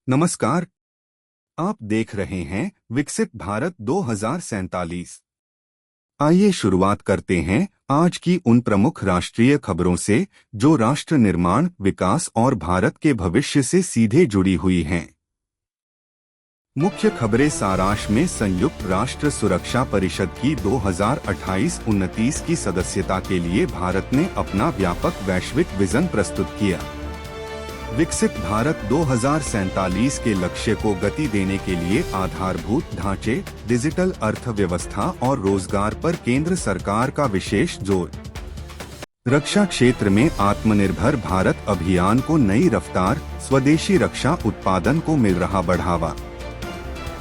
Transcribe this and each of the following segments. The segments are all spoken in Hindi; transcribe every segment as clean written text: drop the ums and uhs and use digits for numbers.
नमस्कार। आप देख रहे हैं विकसित भारत 2047। आइए शुरुआत करते हैं आज की उन प्रमुख राष्ट्रीय खबरों से जो राष्ट्र निर्माण, विकास और भारत के भविष्य से सीधे जुड़ी हुई हैं। मुख्य खबरें सारांश में संयुक्त राष्ट्र सुरक्षा परिषद की 2028-29 की सदस्यता के लिए भारत ने अपना व्यापक वैश्विक विजन प्रस्तुत किया। विकसित भारत 2047 के लक्ष्य को गति देने के लिए आधारभूत ढांचे, डिजिटल अर्थव्यवस्था और रोजगार पर केंद्र सरकार का विशेष जोर। रक्षा क्षेत्र में आत्मनिर्भर भारत अभियान को नई रफ्तार, स्वदेशी रक्षा उत्पादन को मिल रहा बढ़ावा।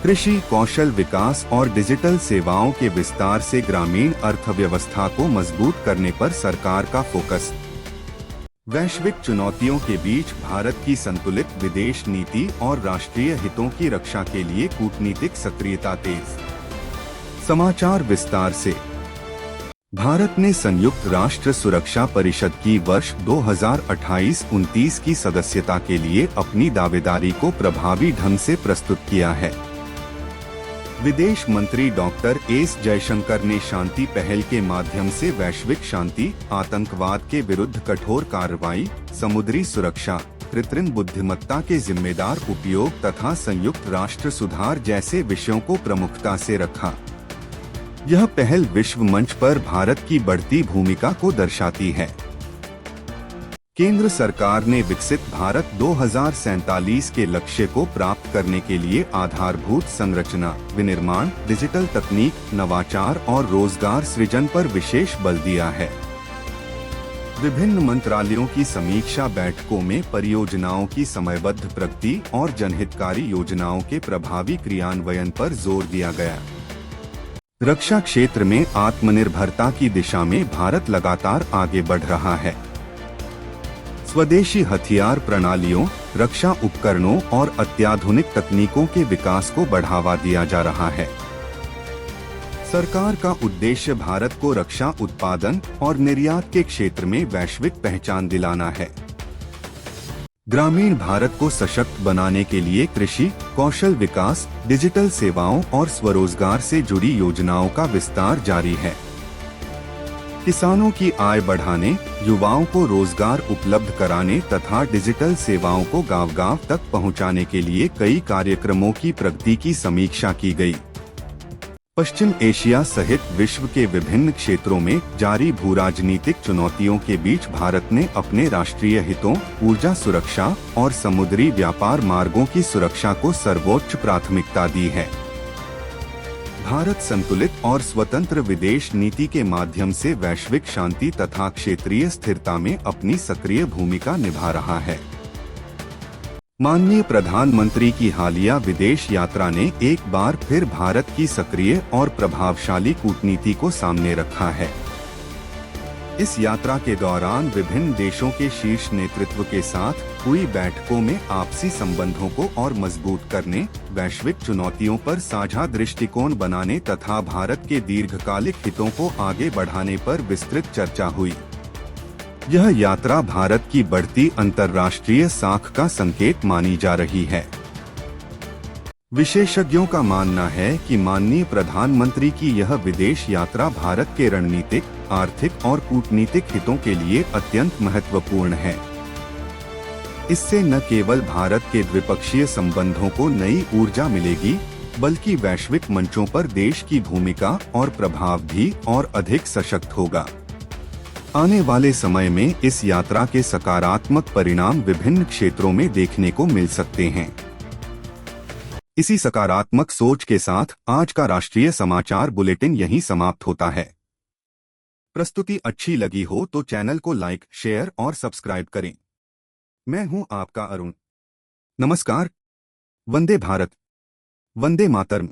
कृषि, कौशल विकास और डिजिटल सेवाओं के विस्तार से ग्रामीण अर्थव्यवस्था को मजबूत करने पर सरकार का फोकस। वैश्विक चुनौतियों के बीच भारत की संतुलित विदेश नीति और राष्ट्रीय हितों की रक्षा के लिए कूटनीतिक सक्रियता तेज। समाचार विस्तार से। भारत ने संयुक्त राष्ट्र सुरक्षा परिषद की वर्ष 2028-29 की सदस्यता के लिए अपनी दावेदारी को प्रभावी ढंग से प्रस्तुत किया है। विदेश मंत्री डॉक्टर एस जयशंकर ने शांति पहल के माध्यम से वैश्विक शांति, आतंकवाद के विरुद्ध कठोर कार्रवाई, समुद्री सुरक्षा, कृत्रिम बुद्धिमत्ता के जिम्मेदार उपयोग तथा संयुक्त राष्ट्र सुधार जैसे विषयों को प्रमुखता से रखा। यह पहल विश्व मंच पर भारत की बढ़ती भूमिका को दर्शाती है। केंद्र सरकार ने विकसित भारत 2047 के लक्ष्य को प्राप्त करने के लिए आधारभूत संरचना, विनिर्माण, डिजिटल तकनीक, नवाचार और रोजगार सृजन पर विशेष बल दिया है। विभिन्न मंत्रालयों की समीक्षा बैठकों में परियोजनाओं की समयबद्ध प्रगति और जनहितकारी योजनाओं के प्रभावी क्रियान्वयन पर जोर दिया गया। रक्षा क्षेत्र में आत्मनिर्भरता की दिशा में भारत लगातार आगे बढ़ रहा है। स्वदेशी हथियार प्रणालियों, रक्षा उपकरणों और अत्याधुनिक तकनीकों के विकास को बढ़ावा दिया जा रहा है। सरकार का उद्देश्य भारत को रक्षा उत्पादन और निर्यात के क्षेत्र में वैश्विक पहचान दिलाना है। ग्रामीण भारत को सशक्त बनाने के लिए कृषि, कौशल विकास, डिजिटल सेवाओं और स्वरोजगार से जुड़ी योजनाओं का विस्तार जारी है। किसानों की आय बढ़ाने, युवाओं को रोजगार उपलब्ध कराने तथा डिजिटल सेवाओं को गांव-गांव तक पहुंचाने के लिए कई कार्यक्रमों की प्रगति की समीक्षा की गई। पश्चिम एशिया सहित विश्व के विभिन्न क्षेत्रों में जारी भूराजनीतिक चुनौतियों के बीच भारत ने अपने राष्ट्रीय हितों, ऊर्जा सुरक्षा और समुद्री व्यापार मार्गों की सुरक्षा को सर्वोच्च प्राथमिकता दी है। भारत संतुलित और स्वतंत्र विदेश नीति के माध्यम से वैश्विक शांति तथा क्षेत्रीय स्थिरता में अपनी सक्रिय भूमिका निभा रहा है। माननीय प्रधानमंत्री की हालिया विदेश यात्रा ने एक बार फिर भारत की सक्रिय और प्रभावशाली कूटनीति को सामने रखा है। इस यात्रा के दौरान विभिन्न देशों के शीर्ष नेतृत्व के साथ हुई बैठकों में आपसी संबंधों को और मजबूत करने, वैश्विक चुनौतियों पर साझा दृष्टिकोण बनाने तथा भारत के दीर्घकालिक हितों को आगे बढ़ाने पर विस्तृत चर्चा हुई। यह यात्रा भारत की बढ़ती अंतर्राष्ट्रीय साख का संकेत मानी जा रही है। विशेषज्ञों का मानना है कि माननीय प्रधानमंत्री की यह विदेश यात्रा भारत के रणनीतिक, आर्थिक और कूटनीतिक हितों के लिए अत्यंत महत्वपूर्ण है। इससे न केवल भारत के द्विपक्षीय संबंधों को नई ऊर्जा मिलेगी, बल्कि वैश्विक मंचों पर देश की भूमिका और प्रभाव भी और अधिक सशक्त होगा। आने वाले समय में इस यात्रा के सकारात्मक परिणाम विभिन्न क्षेत्रों में देखने को मिल सकते हैं। इसी सकारात्मक सोच के साथ आज का राष्ट्रीय समाचार बुलेटिन यहीं समाप्त होता है। प्रस्तुति अच्छी लगी हो तो चैनल को लाइक, शेयर और सब्सक्राइब करें। मैं हूं आपका अरुण। नमस्कार। वंदे भारत, वंदे मातरम।